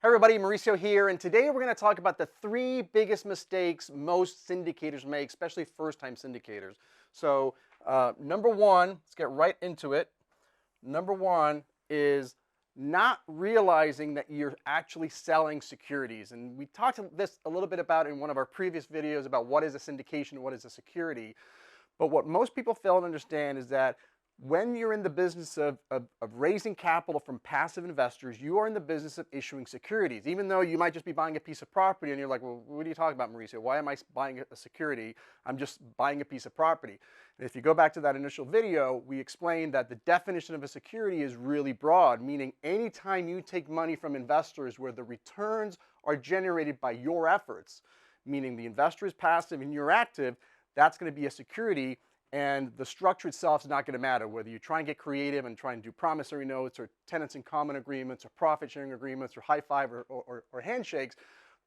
Hi everybody, Mauricio here, and today we're going to talk about the 3 biggest mistakes most syndicators make, especially first-time syndicators. So number one, let's get right into it. Number one is not realizing that you're actually selling securities. And we talked this a little bit about in one of our previous videos about what is a syndication and what is a security. But what most people fail to understand is that when you're in the business of raising capital from passive investors, you are in the business of issuing securities. Even though you might just be buying a piece of property and you're like, well, what are you talking about, Mauricio? Why am I buying a security? I'm just buying a piece of property. And if you go back to that initial video, we explained that the definition of a security is really broad, meaning anytime you take money from investors where the returns are generated by your efforts, meaning the investor is passive and you're active, that's going to be a security. And the structure itself is not going to matter, whether you try and get creative and try and do promissory notes or tenants in common agreements or profit sharing agreements or high five or handshakes.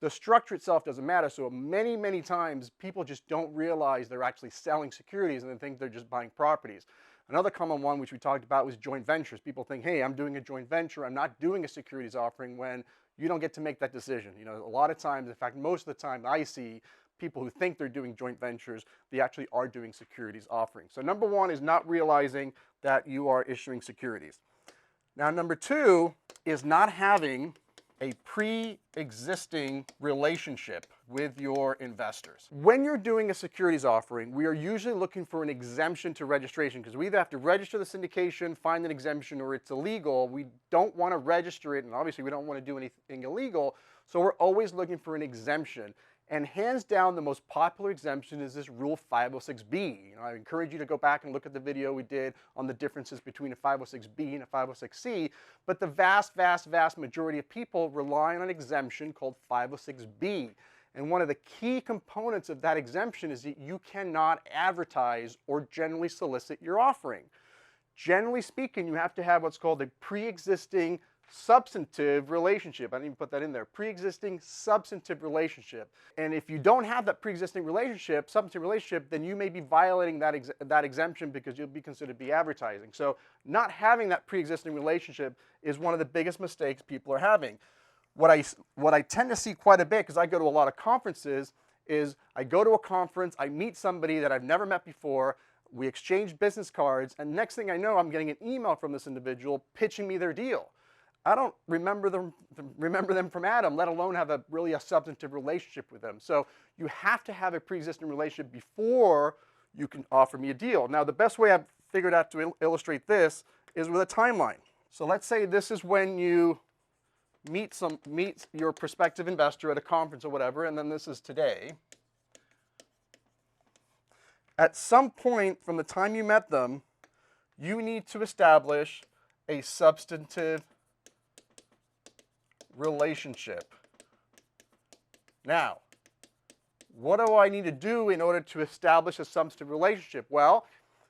The structure itself doesn't matter. So many times people just don't realize they're actually selling securities and they think they're just buying properties. Another common one, which we talked about, was joint ventures. People think, hey, I'm doing a joint venture. I'm not doing a securities offering, when you don't get to make that decision. You know, a lot of times, in fact, most of the time I see people who think they're doing joint ventures, they actually are doing securities offerings. So number one is not realizing that you are issuing securities. Now number two is not having a pre-existing relationship with your investors. When you're doing a securities offering, we are usually looking for an exemption to registration, because we either have to register the syndication, find an exemption, or it's illegal. We don't want to register it, and obviously we don't want to do anything illegal, so we're always looking for an exemption. And hands down, the most popular exemption is this Rule 506B. You know, I encourage you to go back and look at the video we did on the differences between a 506B and a 506C. But the vast majority of people rely on an exemption called 506B. And one of the key components of that exemption is that you cannot advertise or generally solicit your offering. Generally speaking, you have to have what's called a pre-existing substantive relationship. I didn't even put that in there. Pre-existing substantive relationship. And if you don't have that pre-existing relationship, substantive relationship, then you may be violating that exemption, because you'll be considered to be advertising. So not having that pre-existing relationship is one of the biggest mistakes people are having. What I tend to see quite a bit, because I go to a lot of conferences, is I go to a conference, I meet somebody that I've never met before, we exchange business cards, and next thing I know, I'm getting an email from this individual pitching me their deal. I don't remember them from Adam, let alone have a substantive relationship with them. So you have to have a pre-existing relationship before you can offer me a deal. Now, the best way I've figured out to illustrate this is with a timeline. So let's say this is when you meet your prospective investor at a conference or whatever, and then this is today. At some point from the time you met them, you need to establish a substantive relationship. Now, what do I need to do in order to establish a substantive relationship? Well,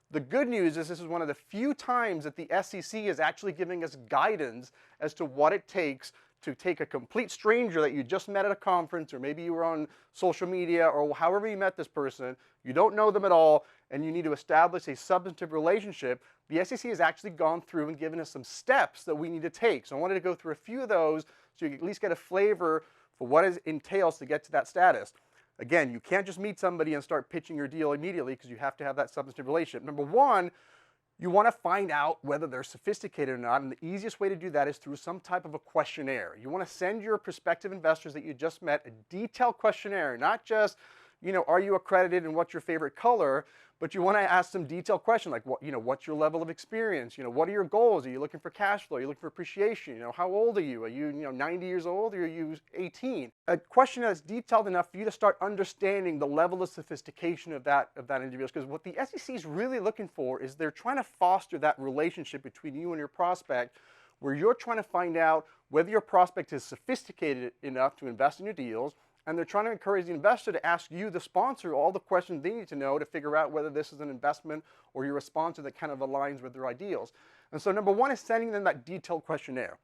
the good news is this is one of the few times that the SEC is actually giving us guidance as to what it takes to take a complete stranger that you just met at a conference, or maybe you were on social media, or however you met this person, you don't know them at all, and you need to establish a substantive relationship. The SEC has actually gone through and given us some steps that we need to take. So I wanted to go through a few of those so you can at least get a flavor for what it entails to get to that status. Again, you can't just meet somebody and start pitching your deal immediately, because you have to have that substantive relationship. Number one, you want to find out whether they're sophisticated or not, and the easiest way to do that is through some type of a questionnaire. You want to send your prospective investors that you just met a detailed questionnaire, not just, you know, are you accredited and what's your favorite color, but you want to ask some detailed questions like, what, you know, what's your level of experience? You know, what are your goals? Are you looking for cash flow? Are you looking for appreciation? You know, how old are you? Are you, 90 years old, or are you 18? A question that's detailed enough for you to start understanding the level of sophistication of that individual. Because what the SEC is really looking for is they're trying to foster that relationship between you and your prospect, where you're trying to find out whether your prospect is sophisticated enough to invest in your deals, and they're trying to encourage the investor to ask you, the sponsor, all the questions they need to know to figure out whether this is an investment or you're a sponsor that kind of aligns with their ideals. And so number one is sending them that detailed questionnaire.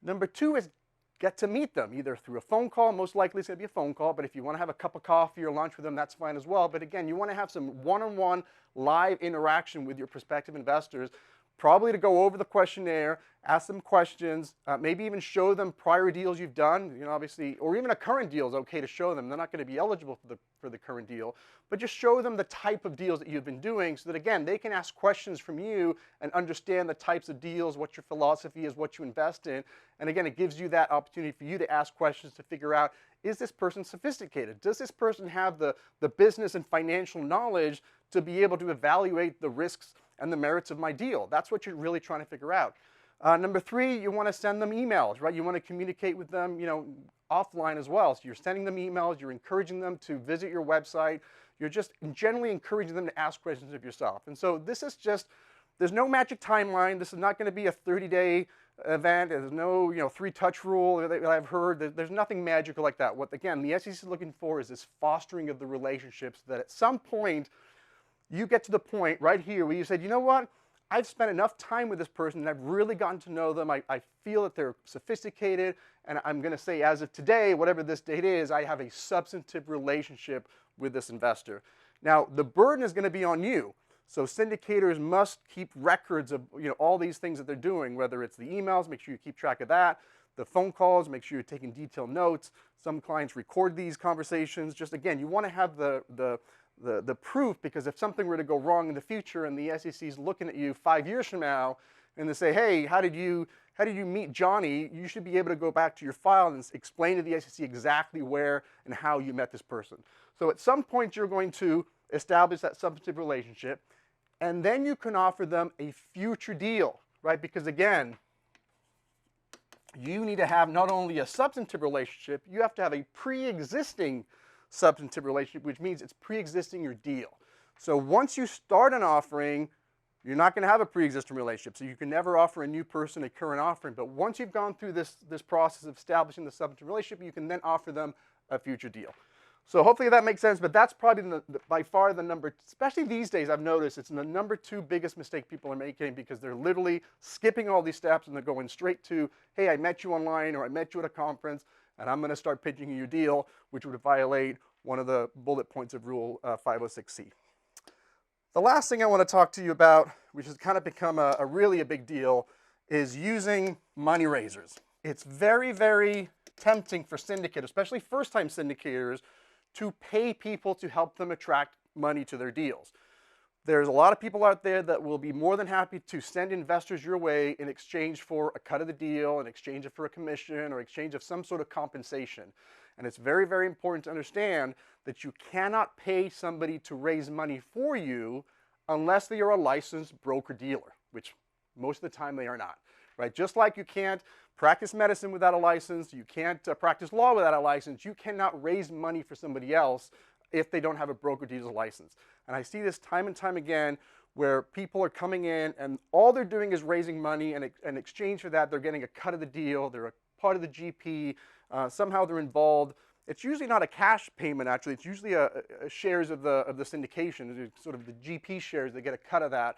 Number two is get to meet them, either through a phone call. Most likely it's going to be a phone call, but if you want to have a cup of coffee or lunch with them, that's fine as well. But again, you want to have some one-on-one live interaction with your prospective investors, probably to go over the questionnaire, ask them questions, maybe even show them prior deals you've done, obviously, or even a current deal is okay to show them. They're not going to be eligible for the current deal, but just show them the type of deals that you've been doing so that, again, they can ask questions from you and understand the types of deals, what your philosophy is, what you invest in. And again, it gives you that opportunity for you to ask questions to figure out, is this person sophisticated? Does this person have the business and financial knowledge to be able to evaluate the risks and the merits of my deal? That's what you're really trying to figure out. Number 3, you want to send them emails, right? You want to communicate with them, offline as well. So you're sending them emails, you're encouraging them to visit your website, you're just generally encouraging them to ask questions of yourself. And so this is just, there's no magic timeline. This is not going to be a 30-day event. There's no, 3-touch rule that I've heard. There's nothing magical like that. What, again, the SEC is looking for is this fostering of the relationships that at some point you get to the point right here where you said, you know what? I've spent enough time with this person and I've really gotten to know them. I feel that they're sophisticated, and I'm going to say as of today, whatever this date is, I have a substantive relationship with this investor. Now, the burden is going to be on you. So syndicators must keep records of all these things that they're doing, whether it's the emails, make sure you keep track of that, the phone calls, make sure you're taking detailed notes. Some clients record these conversations. Just again, you want to have the proof, because if something were to go wrong in the future and the SEC is looking at you 5 years from now and they say, hey, how did you meet Johnny? You should be able to go back to your file and explain to the SEC exactly where and how you met this person. So at some point you're going to establish that substantive relationship, and then you can offer them a future deal, right? Because again, you need to have not only a substantive relationship, you have to have a pre-existing substantive relationship, which means it's pre-existing your deal. So once you start an offering, you're not going to have a pre-existing relationship. So you can never offer a new person a current offering. But once you've gone through this process of establishing the substantive relationship, you can then offer them a future deal. So hopefully that makes sense, but that's probably by far the number, especially these days, I've noticed it's the number 2 biggest mistake people are making, because they're literally skipping all these steps and they're going straight to, hey, I met you online, or I met you at a conference, and I'm going to start pitching you your deal, which would violate one of the bullet points of Rule 506C. The last thing I want to talk to you about, which has kind of become a really a big deal, is using money raisers. It's very, very tempting for syndicators, especially first-time syndicators, to pay people to help them attract money to their deals. There's a lot of people out there that will be more than happy to send investors your way in exchange for a cut of the deal, in exchange for a commission, or exchange of some sort of compensation. And it's very, very important to understand that you cannot pay somebody to raise money for you unless they are a licensed broker-dealer, which most of the time they are not, right? Just like you can't practice medicine without a license, you can't practice law without a license, you cannot raise money for somebody else if they don't have a broker-dealer license. And I see this time and time again where people are coming in and all they're doing is raising money, and in exchange for that, they're getting a cut of the deal, they're a part of the GP, somehow they're involved. It's usually not a cash payment, actually. It's usually a shares of the syndication, it's sort of the GP shares. They get a cut of that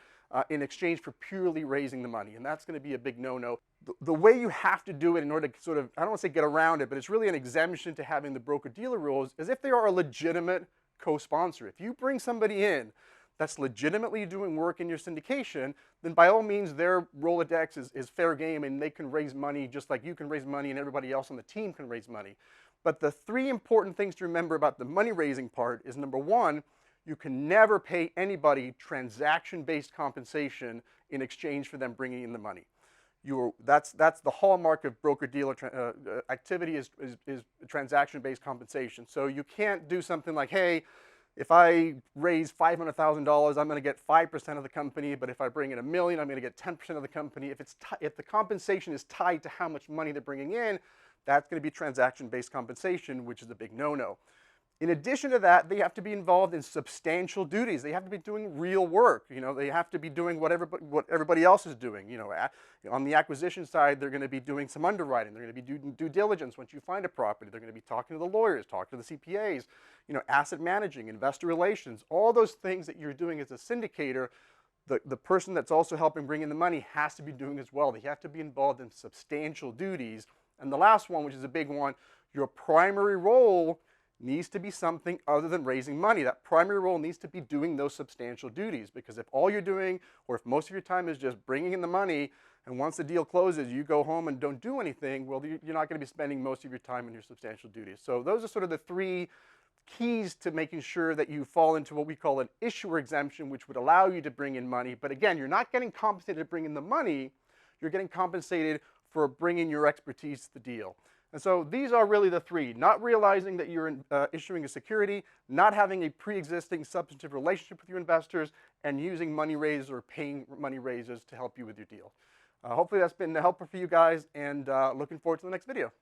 in exchange for purely raising the money, and that's going to be a big no-no. The way you have to do it in order to sort of, I don't want to say get around it, but it's really an exemption to having the broker-dealer rules, is if they are a legitimate co-sponsor. If you bring somebody in that's legitimately doing work in your syndication, then by all means their Rolodex is fair game, and they can raise money just like you can raise money and everybody else on the team can raise money. But the 3 important things to remember about the money raising part is, number 1, you can never pay anybody transaction-based compensation in exchange for them bringing in the money. That's the hallmark of broker-dealer activity is transaction-based compensation. So you can't do something like, hey, if I raise $500,000, I'm going to get 5% of the company, but if I bring in $1 million, I'm going to get 10% of the company. If the compensation is tied to how much money they're bringing in, that's going to be transaction-based compensation, which is a big no-no. In addition to that, they have to be involved in substantial duties. They have to be doing real work. They have to be doing what everybody else is doing. On the acquisition side, they're going to be doing some underwriting. They're going to be doing due diligence once you find a property. They're going to be talking to the lawyers, talking to the CPAs, asset managing, investor relations. All those things that you're doing as a syndicator, the person that's also helping bring in the money has to be doing as well. They have to be involved in substantial duties. And the last one, which is a big one, your primary role needs to be something other than raising money. That primary role needs to be doing those substantial duties, because if all you're doing, or if most of your time is just bringing in the money, and once the deal closes, you go home and don't do anything, well, you're not going to be spending most of your time on your substantial duties. So those are sort of the three keys to making sure that you fall into what we call an issuer exemption, which would allow you to bring in money. But again, you're not getting compensated to bring in the money. You're getting compensated for bringing your expertise to the deal. And so these are really the three: not realizing that you're issuing a security, not having a pre-existing substantive relationship with your investors, and using money raisers or paying money raisers to help you with your deal. Hopefully that's been helpful for you guys, and looking forward to the next video.